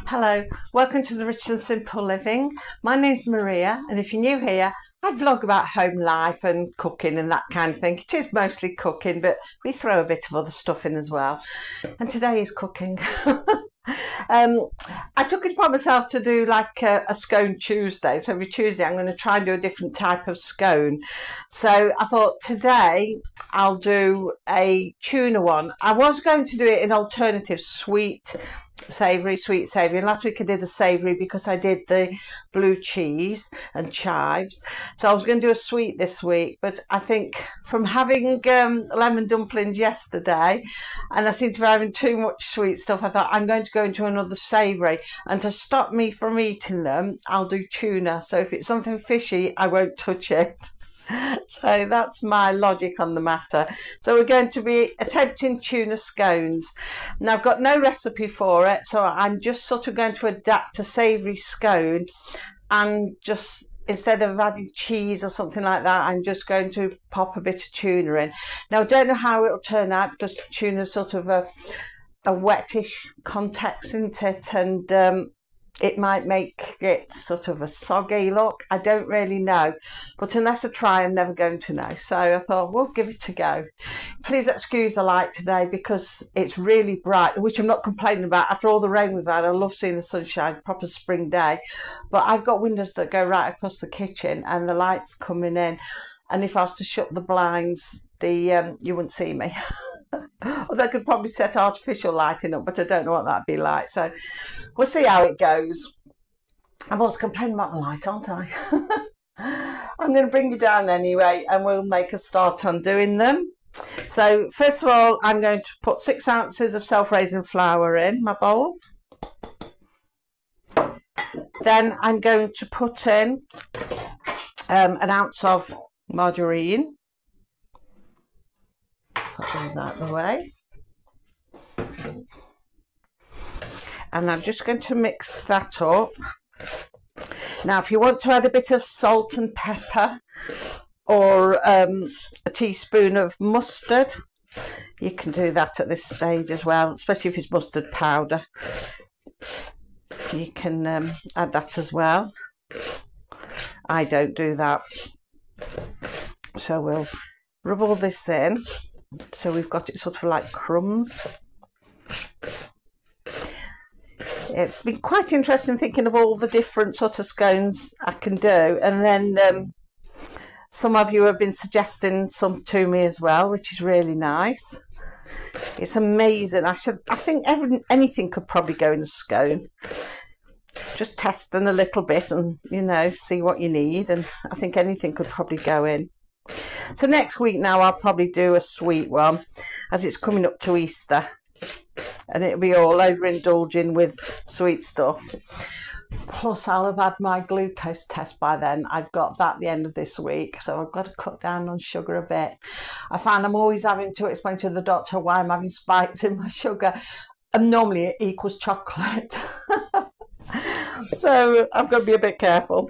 Hello, welcome to the Rich and Simple Living. My name's Maria, and if you're new here, I vlog about home life and cooking and that kind of thing. It is mostly cooking, but we throw a bit of other stuff in as well. And today is cooking. I took it upon myself to do like a scone Tuesday. So every Tuesday I'm going to try and do a different type of scone. So I thought today I'll do a tuna one. I was going to do it in alternative sweet savoury, and last week I did a savoury because I did the blue cheese and chives, so I was going to do a sweet this week, but I think from having lemon dumplings yesterday and I seem to be having too much sweet stuff, I thought I'm going to go into another savoury, and to stop me from eating them I'll do tuna. So if it's something fishy I won't touch it. So that's my logic on the matter. So we're going to be attempting tuna scones. Now I've got no recipe for it, so I'm just sort of going to adapt a savoury scone, and just instead of adding cheese or something like that, I'm just going to pop a bit of tuna in. Now I don't know how it'll turn out because tuna's sort of a wettish context, isn't it? And it might make it sort of a soggy look. I don't really know, but unless I try I'm never going to know. So I thought we'll give it a go. Please excuse the light today because it's really bright, which I'm not complaining about. After all the rain we've had, I love seeing the sunshine, proper spring day. But I've got windows that go right across the kitchen and the light's coming in, and if I was to shut the blinds, you wouldn't see me. Although I could probably set artificial lighting up, but I don't know what that'd be like. So we'll see how it goes. I'm always complaining about the light, aren't I? I'm going to bring you down anyway, and we'll make a start on doing them. So first of all, I'm going to put 6 ounces of self-raising flour in my bowl. Then I'm going to put in an ounce of margarine. Put all that away, and I'm just going to mix that up. Now if you want to add a bit of salt and pepper, or a teaspoon of mustard, you can do that at this stage as well, especially if it's mustard powder. You can add that as well. I don't do that. So we'll rub all this in, so we've got it sort of like crumbs. It's been quite interesting thinking of all the different sort of scones I can do, and then some of you have been suggesting some to me as well, which is really nice. It's amazing. I think anything could probably go in a scone. Just testing a little bit and, you know, see what you need, and I think anything could probably go in. So next week now I'll probably do a sweet one, as it's coming up to Easter and it'll be all overindulging with sweet stuff. Plus I'll have had my glucose test by then. I've got that at the end of this week, so I've got to cut down on sugar a bit. I find I'm always having to explain to the doctor why I'm having spikes in my sugar, and normally it equals chocolate. So I've got to be a bit careful.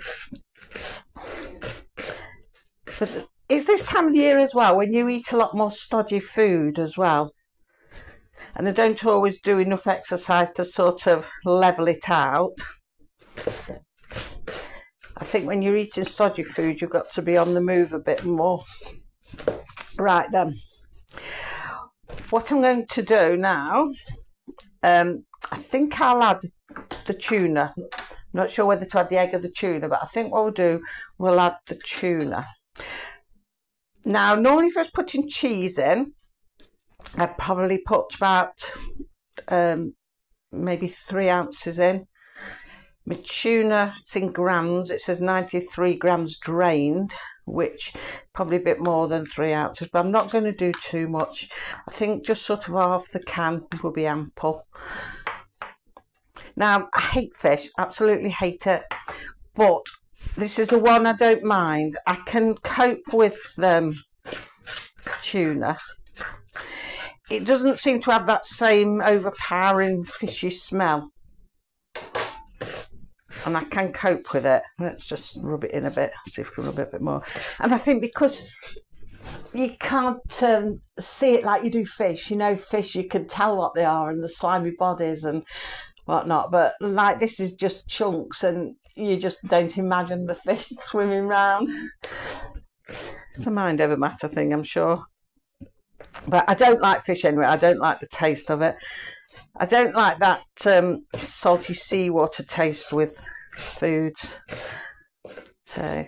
But it's this time of the year as well when you eat a lot more stodgy food as well, and I don't always do enough exercise to sort of level it out. I think when you're eating stodgy food you've got to be on the move a bit more. Right then, what I'm going to do now, I think I'll add the tuna. I'm not sure whether to add the egg or the tuna, but I think what we'll do, we'll add the tuna. Now normally if I was putting cheese in, I'd probably put about maybe 3 ounces in. My tuna, it's in grams, it says 93 grams drained, which probably a bit more than 3 ounces, but I'm not going to do too much. I think just sort of half the can will be ample. Now I hate fish, absolutely hate it, but this is the one I don't mind. I can cope with tuna. It doesn't seem to have that same overpowering fishy smell, and I can cope with it. Let's just rub it in a bit, see if we can rub it a bit more. And I think because you can't see it like you do fish, you know, fish you can tell what they are and the slimy bodies, and whatnot. But like this is just chunks, and you just don't imagine the fish swimming round. It's a mind over matter thing, I'm sure. But I don't like fish anyway. I don't like the taste of it. I don't like that salty seawater taste with foods. So I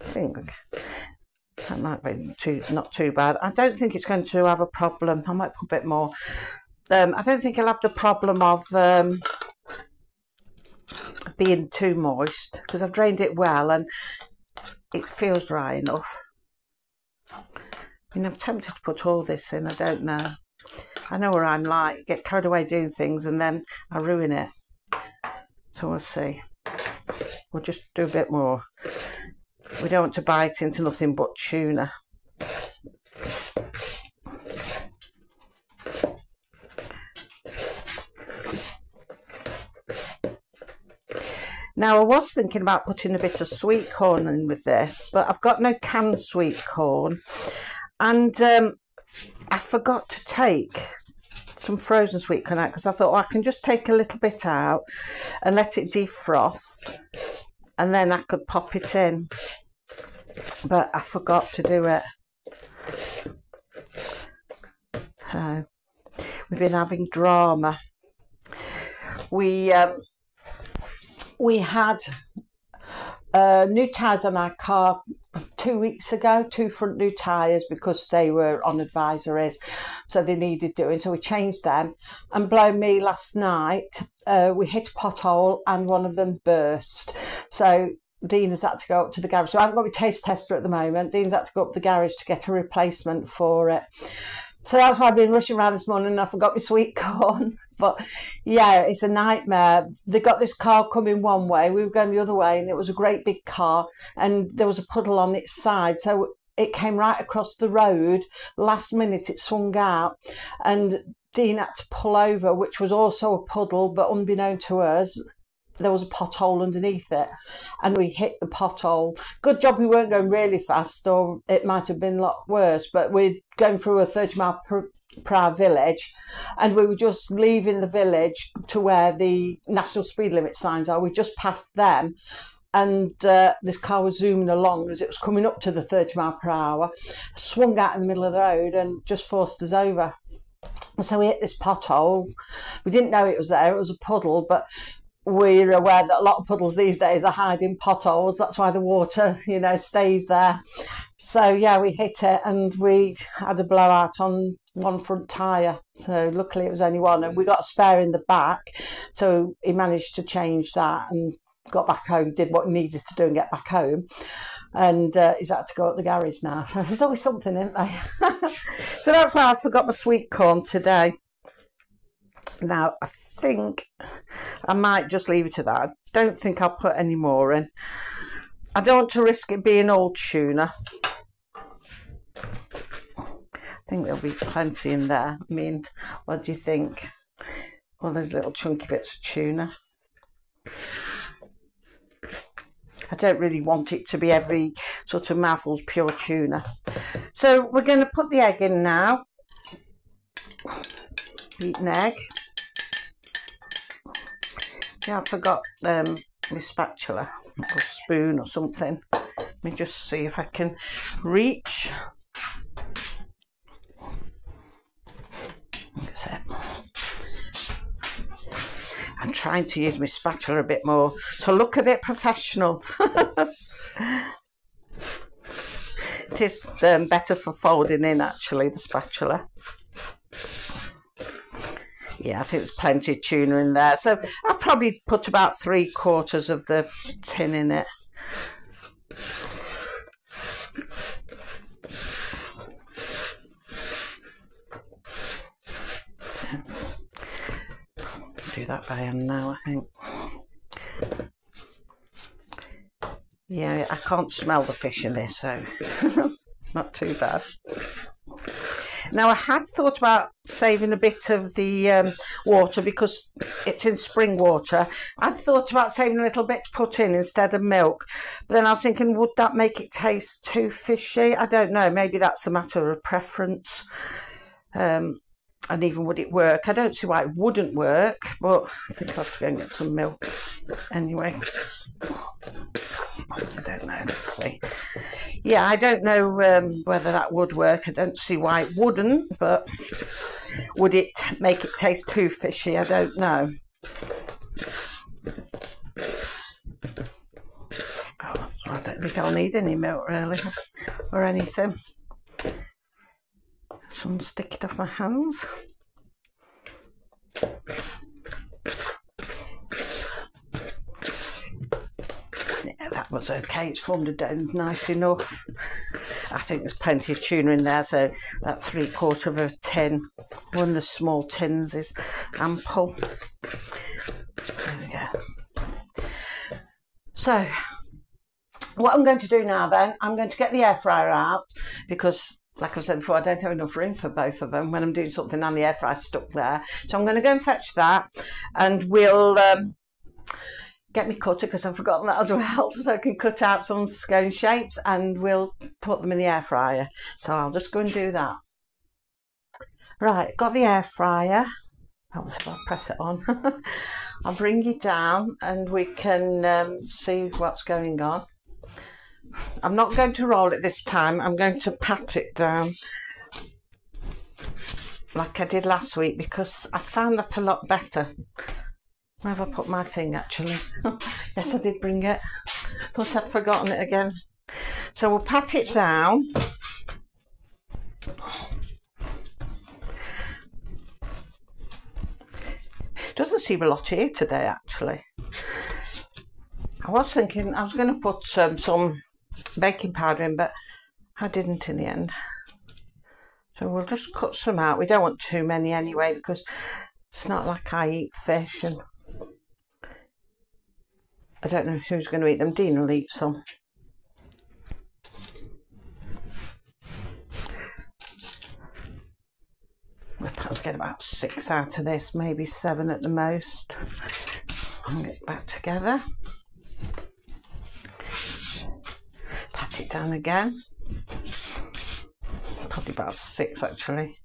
think that might be not too bad. I don't think it's going to have a problem. I might put a bit more. I don't think I'll have the problem of being too moist, because I've drained it well and it feels dry enough. I mean, I'm tempted to put all this in. I don't know. I know where I'm like, get carried away doing things and then I ruin it. So we'll see. We'll just do a bit more. We don't want to bite into nothing but tuna. Now, I was thinking about putting a bit of sweet corn in with this, but I've got no canned sweet corn. And I forgot to take some frozen sweet corn out, because I thought, well, I can just take a little bit out and let it defrost, and then I could pop it in. But I forgot to do it. We've been having drama. We had new tyres on our car 2 weeks ago, 2 front new tyres, because they were on advisories, so they needed doing, so we changed them. And blow me, last night we hit a pothole and one of them burst, so Dean has had to go up to the garage. So I haven't got my taste tester at the moment. Dean's had to go up to the garage to get a replacement for it. So that's why I've been rushing around this morning and I forgot my sweet corn. But yeah, it's a nightmare. They got this car coming one way, we were going the other way, and it was a great big car and there was a puddle on its side. So it came right across the road. Last minute it swung out and Dean had to pull over, which was also a puddle, but unbeknown to us, there was a pothole underneath it and we hit the pothole. Good job we weren't going really fast, or it might have been a lot worse. But we're going through a 30-mile-per-hour village and we were just leaving the village to where the national speed limit signs are. We just passed them and this car was zooming along as it was coming up to the 30-mile-per-hour, swung out in the middle of the road and just forced us over. So we hit this pothole. We didn't know it was there, it was a puddle, but we're aware that a lot of puddles these days are hiding potholes. That's why the water, you know, stays there. So yeah, we hit it and we had a blowout on one front tyre. So luckily it was only one, and we got a spare in the back. So he managed to change that and got back home, did what he needed to do and get back home. And he's had to go up the garage now. There's always something, isn't there? So that's why I forgot my sweet corn today. Now, I think I might just leave it at that. I don't think I'll put any more in. I don't want to risk it being old tuna. I think there'll be plenty in there. I mean, what do you think? Well, there's little chunky bits of tuna. I don't really want it to be every sort of mouthful's pure tuna. So we're going to put the egg in now. Beaten egg. Yeah, I forgot my spatula or spoon or something. Let me just see if I can reach. That's it. I'm trying to use my spatula a bit more to look a bit professional. It is better for folding in, actually, the spatula. Yeah, I think there's plenty of tuna in there. So I've probably put about 3/4 of the tin in it. Do that by hand now, I think. Yeah, I can't smell the fish in this, so not too bad. Now, I had thought about saving a bit of the water because it's in spring water. I thought about saving a little bit to put in instead of milk. But then I was thinking, would that make it taste too fishy? I don't know. Maybe that's a matter of preference. And even would it work? I don't see why it wouldn't work, but I think I'll have to go and get some milk anyway. I don't know, let's see. Yeah, I don't know whether that would work. I don't see why it wouldn't, but would it make it taste too fishy? I don't know. Oh, I don't think I'll need any milk really, or anything. Some stick it off my hands. Yeah, that was okay. It's formed a dough nice enough. I think there's plenty of tuna in there, so that 3/4 of a tin, one of the small tins, is ample. There we go. So what I'm going to do now then, I'm going to get the air fryer out, because like I said before, I don't have enough room for both of them when I'm doing something and the air fryer's stuck there. So I'm going to go and fetch that, and we'll get me cutter, because I've forgotten that as well, so I can cut out some scone shapes and we'll put them in the air fryer. So I'll just go and do that. Right, got the air fryer. Helps if I press it on. I'll bring it down and we can see what's going on. I'm not going to roll it this time. I'm going to pat it down like I did last week, because I found that a lot better. Where have I put my thing actually? Yes, I did bring it. Thought I'd forgotten it again. So we'll pat it down. Doesn't seem a lot here today actually. I was thinking I was going to put some baking powder in, but I didn't in the end. So we'll just cut some out. We don't want too many anyway, because it's not like I eat fish, and I don't know who's going to eat them. Dean will eat some. We'll perhaps get about 6 out of this, maybe 7 at the most. I'll get back together. Pat it down again. Probably about 6 actually.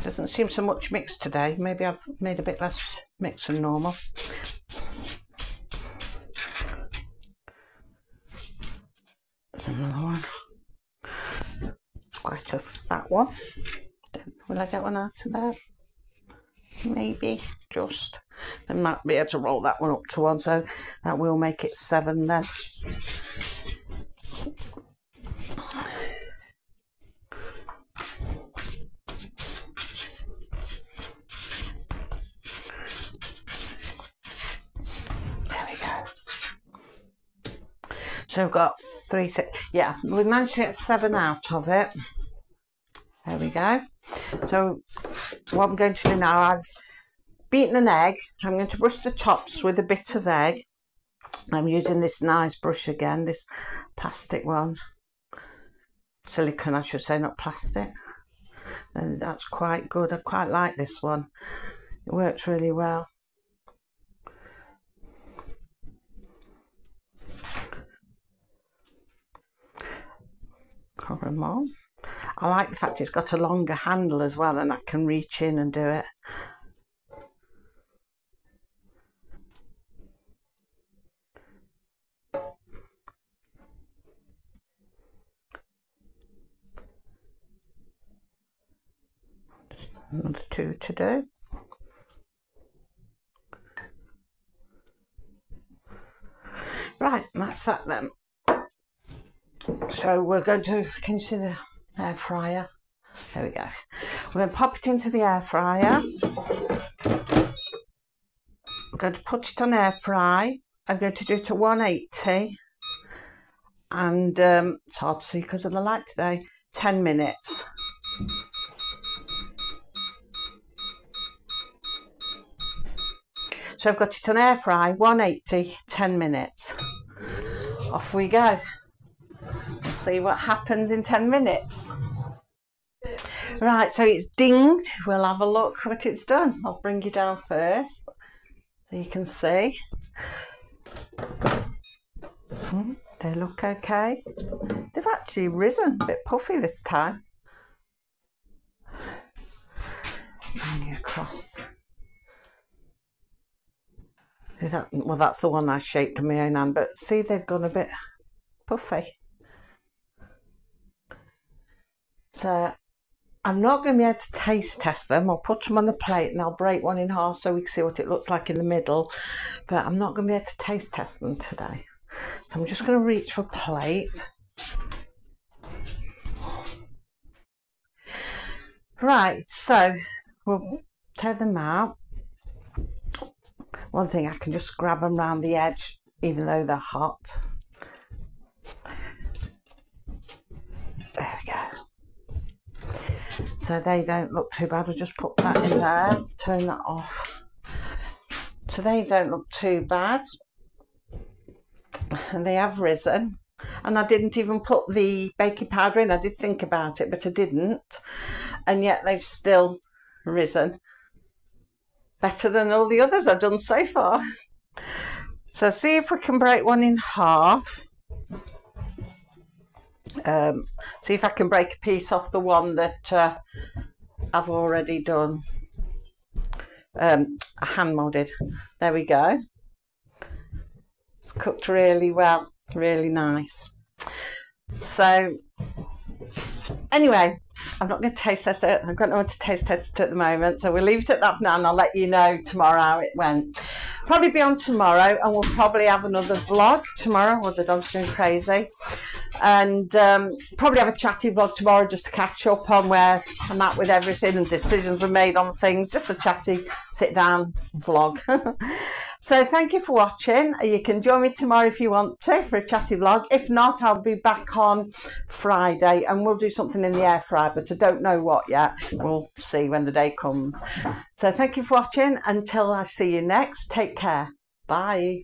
Doesn't seem so much mixed today. Maybe I've made a bit less mix than normal. Another one. Quite a fat one. Will I get one out of there? Maybe, just. I might be able to roll that one up to 1, so that will make it 7 then. There we go. So we've got 3, 6. Yeah, we managed to get 7 out of it. There we go. So what I'm going to do now, I've beaten an egg. I'm going to brush the tops with a bit of egg. I'm using this nice brush again, this plastic one. Silicone, I should say, not plastic. And that's quite good. I quite like this one. It works really well. Cover them all. I like the fact it's got a longer handle as well, and I can reach in and do it. Just another 2 to do. Right, that's that then. So we're going to, can you see the air fryer? There we go. We're going to pop it into the air fryer. We're going to put it on air fry. I'm going to do it to 180. And it's hard to see because of the light today. 10 minutes. So I've got it on air fry, 180, 10 minutes. Off we go. Let's see what happens in 10 minutes. Right, so it's dinged. We'll have a look what it's done. I'll bring you down first so you can see. They look okay. They've actually risen, a bit puffy this time. bring it across. Well, that's the one I shaped in my own hand, but see, they've gone a bit puffy. So I'm not going to be able to taste test them. I'll put them on the plate and I'll break one in half so we can see what it looks like in the middle, but I'm not going to be able to taste test them today. So I'm just going to reach for a plate. Right, so we'll take them out. One thing, I can just grab them around the edge even though they're hot. There we go. So they don't look too bad. I'll just put that in there, turn that off. So they don't look too bad. And they have risen. And I didn't even put the baking powder in. I did think about it, but I didn't. And yet they've still risen. Better than all the others I've done so far. So see if we can break one in half. See if I can break a piece off the one that I've already done. Hand molded. There we go. It's cooked really well, really nice. So anyway, I'm not going to taste test it. I've got no one to taste test it at the moment, so we'll leave it at that for now, and I'll let you know tomorrow how it went. Probably be on tomorrow, and we'll probably have another vlog tomorrow. Well, the dog's going crazy. And probably have a chatty vlog tomorrow just to catch up on where I'm at with everything and decisions were made on things. Just a chatty sit down vlog. So thank you for watching. You can join me tomorrow if you want to for a chatty vlog. If not, I'll be back on Friday and we'll do something in the air fryer, but I don't know what yet. We'll see when the day comes. So thank you for watching. Until I see you next, take care. Bye.